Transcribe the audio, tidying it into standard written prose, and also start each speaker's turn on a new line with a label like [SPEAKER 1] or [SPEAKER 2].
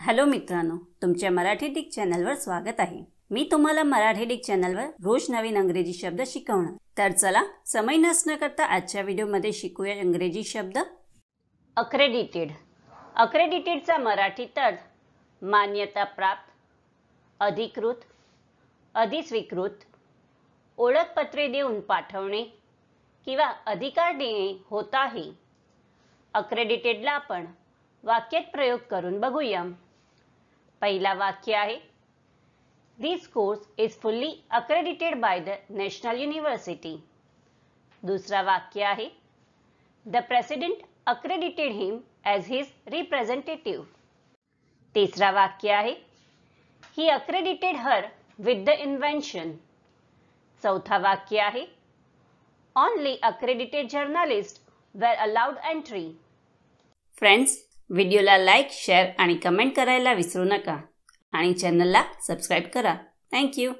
[SPEAKER 1] Hello मित्रांनो, तुमच्या Marathi Dick चॅनलवर स्वागत आहे। मी तुम्हाला मराठी डिक चॅनलवर रोज नवीन इंग्रजी शब्द शिकवणार। तर चला समय नष्ट न करता आजच्या व्हिडिओमध्ये शिकूया इंग्रजी शब्द। अक्रेडिटेड। अक्रेडिटेडचा मराठी अर्थ मान्यता प्राप्त, अधिकृत, अधिस्वीकृत, ओळखपत्रे देऊन पाठवणे किंवा अधिकार देणे होत आहे। अक्रेडिटेडला आपण वाक्यात प्रयोग करून बघूया। पहिला वाक्य आहे, this course is fully accredited by the national university. दुसरा वाक्य आहे, the president accredited him as his representative. तिसरा वाक्य आहे, he accredited her with the invention. चौथा वाक्य आहे, only accredited journalist were allowed entry. Friends, व्हिडिओला लाईक, शेअर आणि कमेंट करायला विसरू नका आणि चॅनलला सबस्क्राईब करा। थँक्यू।